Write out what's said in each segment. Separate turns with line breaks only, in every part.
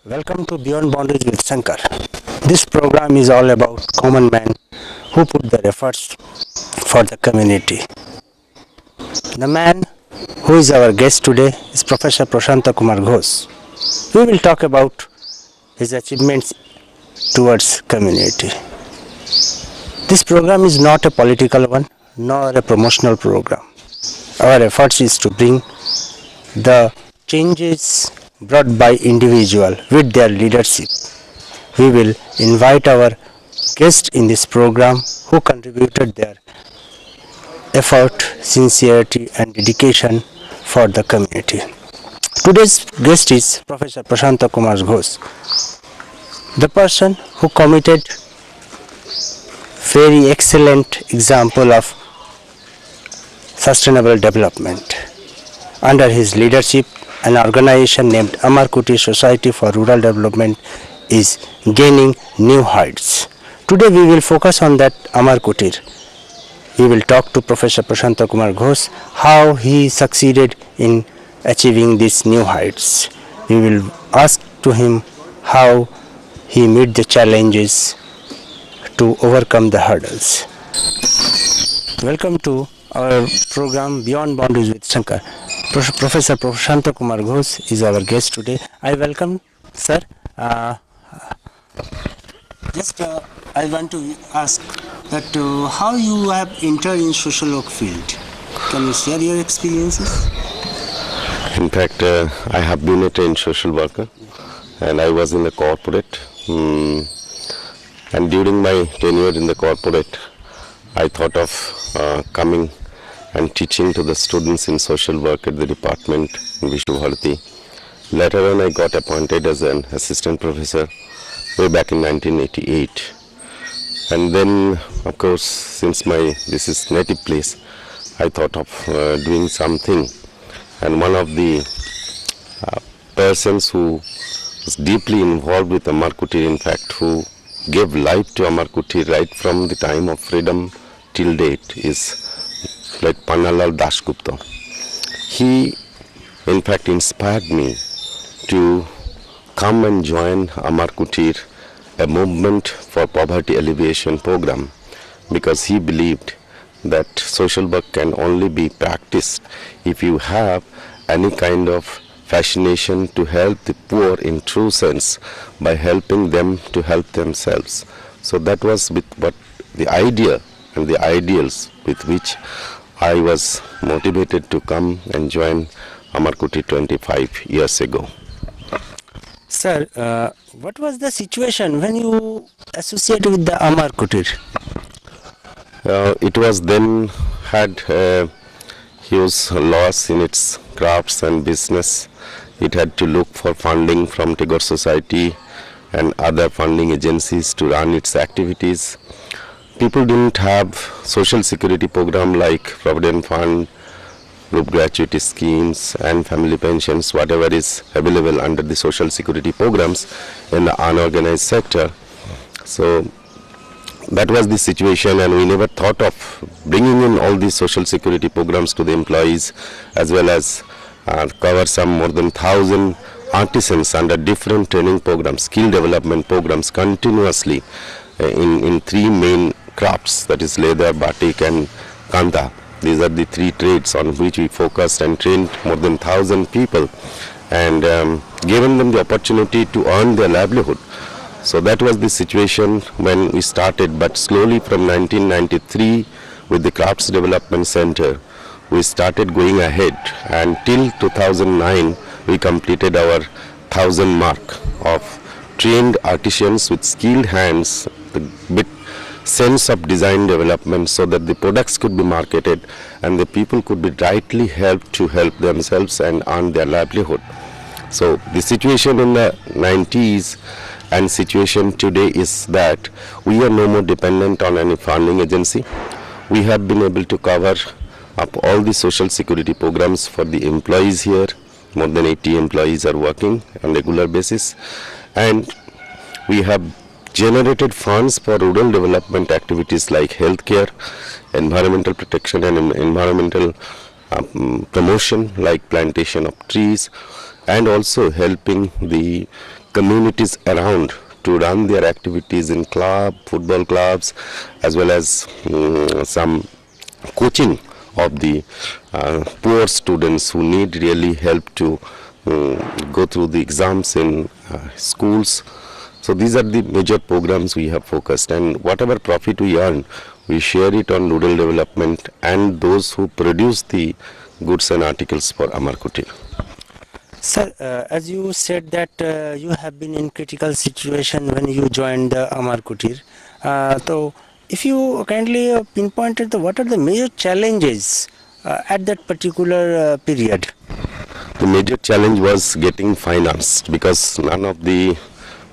Welcome to Beyond Boundaries with Shankar. This program is all about common men who put their efforts for the community. The man who is our guest today is Professor Prashanta Kumar Ghosh. We will talk about his achievements towards community. This program is not a political one nor a promotional program. Our efforts is to bring the changes brought by individual with their leadership. We will invite our guests in this program who contributed their effort, sincerity and dedication for the community. Today's guest is Professor Prashanta Kumar Ghosh, the person who committed very excellent example of sustainable development. Under his leadership, an organization named Amar Kutir Society for Rural Development is gaining new heights. Today we will focus on that Amar Kutir. We will talk to Professor Prashanta Kumar Ghosh how he succeeded in achieving these new heights. We will ask to him how he met the challenges to overcome the hurdles. Welcome to our program Beyond Boundaries with Shankar. Professor Prashanta Kumar Ghosh is our guest today. I welcome, sir. I want to ask that how you have entered in social work field. Can you share your experiences?
In fact, I have been a trained social worker and I was in the corporate. And during my tenure in the corporate, I thought of coming and teaching to the students in social work at the department in Vishnu. Later on, I got appointed as an assistant professor way back in 1988. And then, of course, since this is native place, I thought of doing something. And one of the persons who was deeply involved with Amar Kutir, in fact, who gave life to Amar Kutir right from the time of freedom till date, is like Pannalal Dasgupta. He, in fact, inspired me to come and join Amar Kutir, a movement for poverty alleviation program, because he believed that social work can only be practiced if you have any kind of fascination to help the poor in true sense by helping them to help themselves. So that was with what the idea and the ideals with which I was motivated to come and join Amar Kutir 25 years ago.
Sir, what was the situation when you associated with the Amar Kutir?
It was then had huge loss in its crafts and business. It had to look for funding from Tagore Society and other funding agencies to run its activities. People didn't have social security program like Provident Fund, group gratuity schemes and family pensions, whatever is available under the social security programs in the unorganized sector. So that was the situation, and we never thought of bringing in all these social security programs to the employees, as well as cover some more than 1,000 artisans under different training programs, skill development programs continuously in three main crafts, that is leather, batik and kanta. These are the three trades on which we focused and trained more than 1,000 people and given them the opportunity to earn their livelihood. So that was the situation when we started, but slowly from 1993 with the Crafts Development Center, we started going ahead, and till 2009 we completed our 1,000 mark of trained artisans with skilled hands, with sense of design development, so that the products could be marketed and the people could be rightly helped to help themselves and earn their livelihood. So the situation in the 90s and situation today is that we are no more dependent on any funding agency. We have been able to cover up all the social security programs for the employees here. More than 80 employees are working on regular basis, and we have generated funds for rural development activities like healthcare, environmental protection and environmental promotion like plantation of trees, and also helping the communities around to run their activities in football clubs, as well as some coaching of the poor students who need really help to go through the exams in schools. So these are the major programs we have focused, and whatever profit we earn, we share it on rural development and those who produce the goods and articles for Amar Kutir.
Sir, as you said that you have been in critical situation when you joined the Amar Kutir. So, if you kindly pinpointed what are the major challenges at that particular period?
The major challenge was getting financed because none of the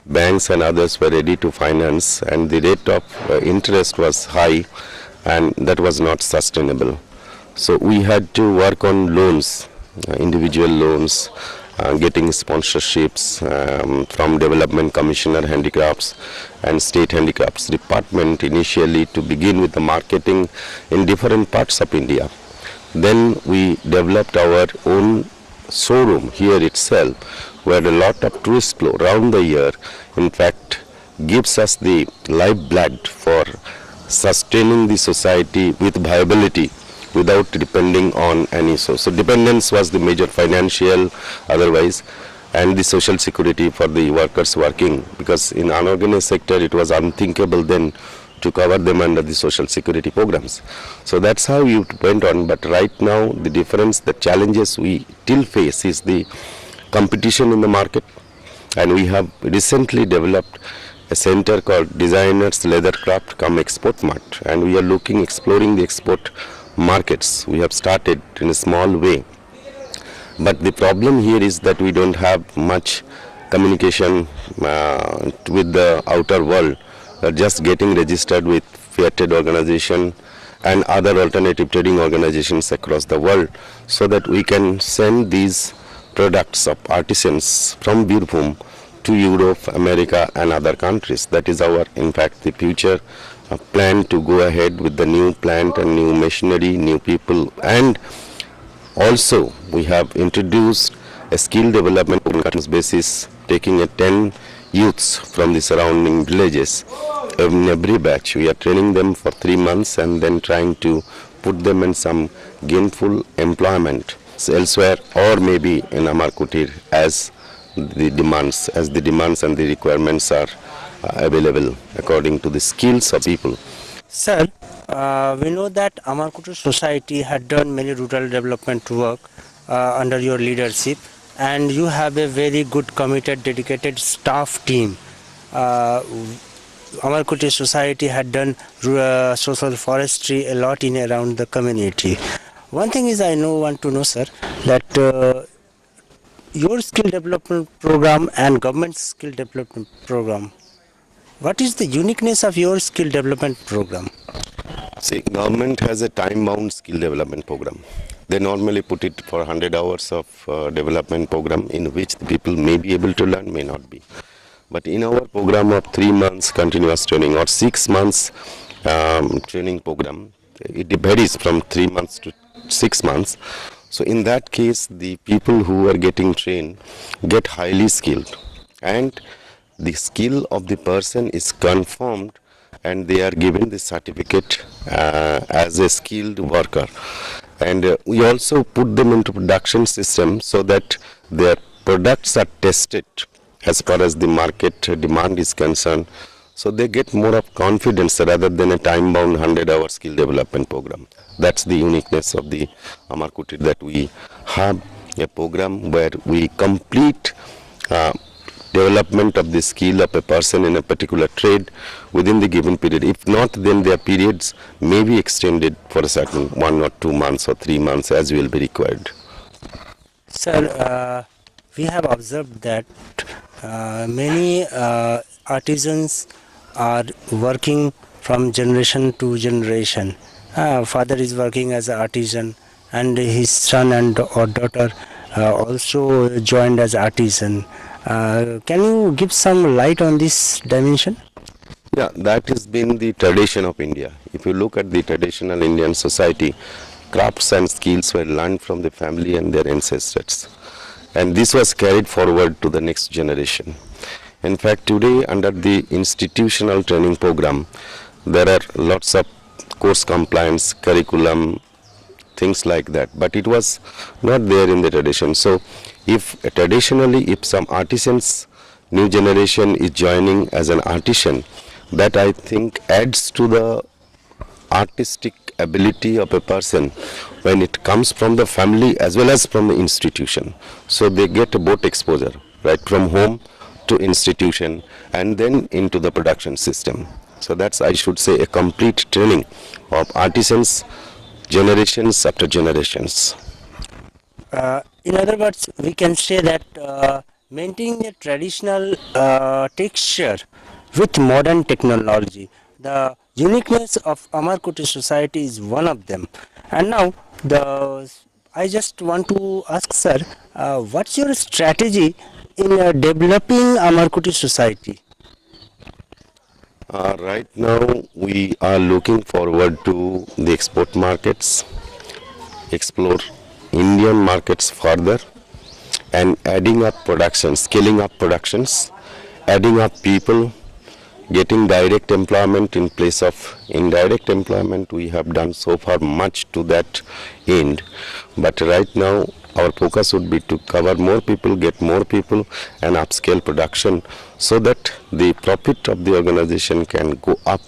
banks and others were ready to finance, and the rate of interest was high, and that was not sustainable. So we had to work on loans, individual loans, getting sponsorships from Development Commissioner Handicrafts and State Handicrafts Department initially to begin with the marketing in different parts of India. Then we developed our own showroom here itself, where a lot of tourist flow around the year, in fact, gives us the lifeblood for sustaining the society with viability without depending on any source. So dependence was the major financial, otherwise, and the social security for the workers working, because in unorganized sector it was unthinkable then to cover them under the social security programs. So that's how it went on. But right now the difference, the challenges we still face is the competition in the market, and we have recently developed a center called Designers Leathercraft Come Export Mart, and we are exploring the export markets. We have started in a small way, but the problem here is that we don't have much communication with the outer world. Just getting registered with fair trade organization and other alternative trading organizations across the world, so that we can send these products of artisans from Birbhum to Europe, America and other countries. That is our, in fact, the future plan to go ahead with the new plant and new machinery, new people. And also we have introduced a skill development on continuous basis, taking a 10 youths from the surrounding villages. In every batch we are training them for 3 months and then trying to put them in some gainful employment elsewhere, or maybe in Amar Kutir as the demands and the requirements are available according to the skills of people.
Sir, we know that Amar Kutir Society had done many rural development work under your leadership, and you have a very good, committed, dedicated staff team. Amar Kutir Society had done social forestry a lot in around the community. One thing is want to know, sir, that your skill development program and government skill development program, what is the uniqueness of your skill development program?
See, government has a time-bound skill development program. They normally put it for 100 hours of development program, in which the people may be able to learn, may not be. But in our program of 3 months continuous training or 6 months training program, it varies from 3 months to 6 months. So in that case, the people who are getting trained get highly skilled, and the skill of the person is confirmed, and they are given the certificate as a skilled worker. And we also put them into production system so that their products are tested as far as the market demand is concerned. So they get more of confidence rather than a time-bound 100-hour skill development program. That's the uniqueness of the Amar Kutir, that we have a program where we complete development of the skill of a person in a particular trade within the given period. If not, then their periods may be extended for a certain 1 or 2 months or 3 months as will be required.
Sir, we have observed that many artisans are working from generation to generation. Father is working as an artisan, and his son and or daughter also joined as artisan. Can you give some light on this dimension?
Yeah, that has been the tradition of India. If you look at the traditional Indian society, crafts and skills were learned from the family and their ancestors. and this was carried forward to the next generation. In fact, today under the institutional training program, there are lots of course compliance, curriculum, things like that, but it was not there in the tradition. So if traditionally, if some artisans, new generation is joining as an artisan, that I think adds to the artistic ability of a person when it comes from the family as well as from the institution. So they get both exposure, right from home to institution and then into the production system. So that's, I should say, a complete training of artisans, generations after generations.
In other words, we can say that maintaining a traditional texture with modern technology, the uniqueness of Amarkoti society is one of them. And now, I just want to ask, sir, what's your strategy in developing Amarkoti society?
Right now, we are looking forward to the export markets, explore Indian markets further, and adding up production, scaling up productions, adding up people, getting direct employment in place of indirect employment. We have done so far much to that end, but right now our focus would be to cover more people, get more people, and upscale production so that the profit of the organization can go up,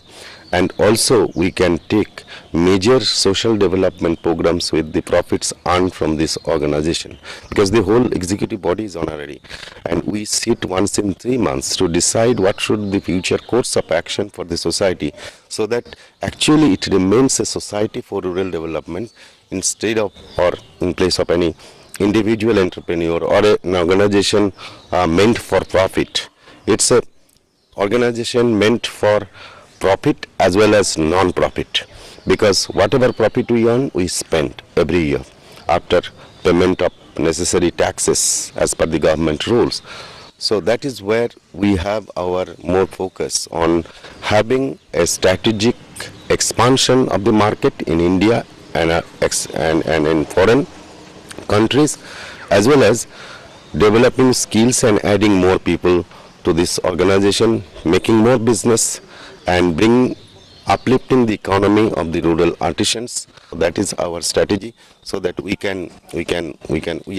and also we can take major social development programs with the profits earned from this organization, because the whole executive body is honorary and we sit once in 3 months to decide what should the future course of action for the society, so that actually it remains a society for rural development instead of, or in place of, any individual entrepreneur or an organization meant for profit. It's a organization meant for profit as well as non-profit, because whatever profit we earn, we spend every year after payment of necessary taxes as per the government rules. So that is where we have our more focus on having a strategic expansion of the market in India and in foreign countries, as well as developing skills and adding more people to this organization, making more business and uplifting the economy of the rural artisans. That is our strategy, so that we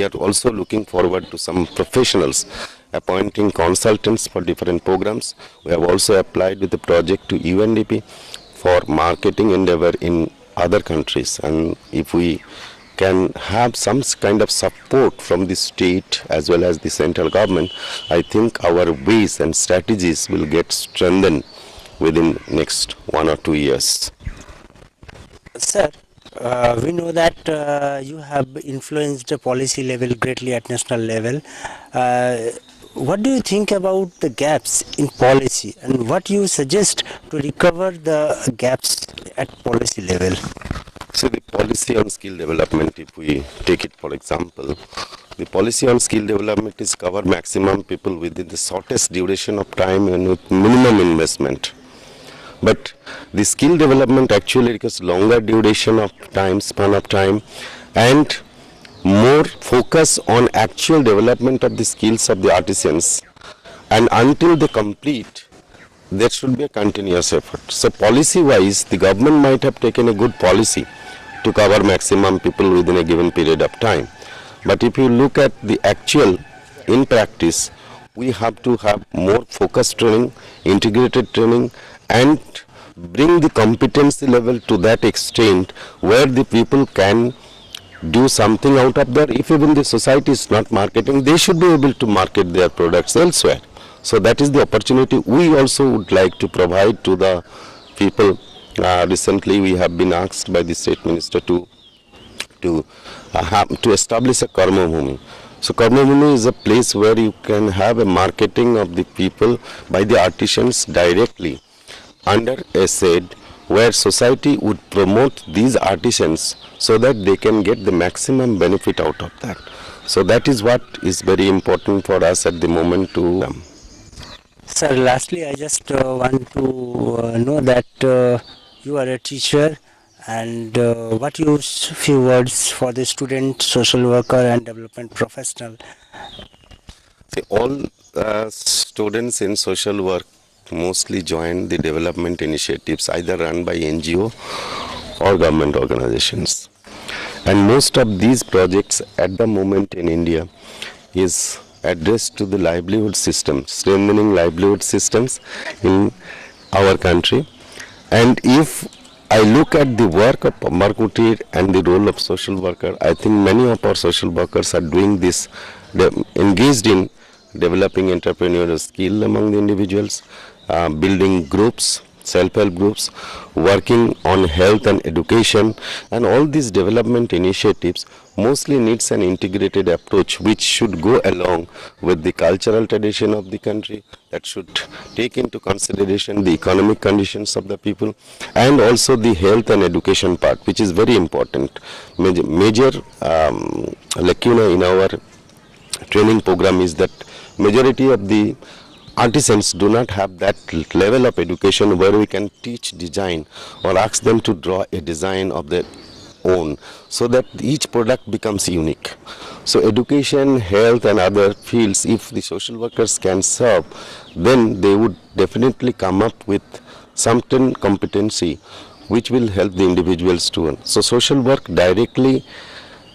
are also looking forward to some professionals appointing consultants for different programs. We have also applied with the project to UNDP for marketing endeavor in other countries, and if we can have some kind of support from the state as well as the central government, I think our ways and strategies will get strengthened within next 1 or 2 years.
Sir, we know that you have influenced the policy level greatly at national level. What do you think about the gaps in policy, and what you suggest to recover the gaps at policy level?
So the policy on skill development, if we take it for example, the policy on skill development is cover maximum people within the shortest duration of time and with minimum investment. But the skill development actually requires longer duration of time, span of time, and more focus on actual development of the skills of the artisans. And until they complete, there should be a continuous effort. So policy wise, the government might have taken a good policy to cover maximum people within a given period of time. But if you look at the actual in practice, we have to have more focused training, integrated training, and bring the competency level to that extent where the people can do something out of there. If even the society is not marketing, they should be able to market their products elsewhere. So that is the opportunity we also would like to provide to the people. Recently we have been asked by the state minister to establish a Karma Bhumi. So Karma Bhumi is a place where you can have a marketing of the people by the artisans directly under a shade, where society would promote these artisans so that they can get the maximum benefit out of that. So that is what is very important for us at the moment to.
Sir, lastly, I just want to know that you are a teacher And what use few words for the student, social worker, and development professional?
See, all students in social work mostly join the development initiatives either run by NGO or government organizations. And most of these projects at the moment in India is addressed to the livelihood system, strengthening livelihood systems in our country. And if I look at the work of Markutir and the role of social worker, I think many of our social workers are doing this, engaged in developing entrepreneurial skill among the individuals, building groups, self-help groups, working on health and education, and all these development initiatives mostly needs an integrated approach which should go along with the cultural tradition of the country, that should take into consideration the economic conditions of the people, and also the health and education part, which is very important. Major lacuna in our training program is that majority of the artisans do not have that level of education where we can teach design or ask them to draw a design of their own so that each product becomes unique. So education, health and other fields, if the social workers can serve, then they would definitely come up with certain competency which will help the individuals to earn. So social work directly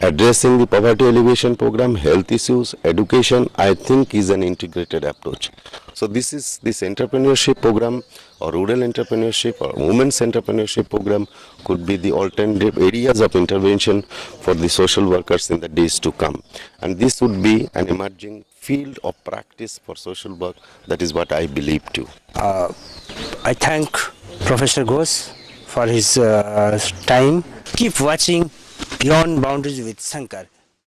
addressing the poverty alleviation program, health issues, education, I think is an integrated approach. So this entrepreneurship program or rural entrepreneurship or women's entrepreneurship program could be the alternative areas of intervention for the social workers in the days to come. And this would be an emerging field of practice for social work. That is what I believe too.
I thank Professor Ghosh for his time. Keep watching Beyond Boundaries with Shankar.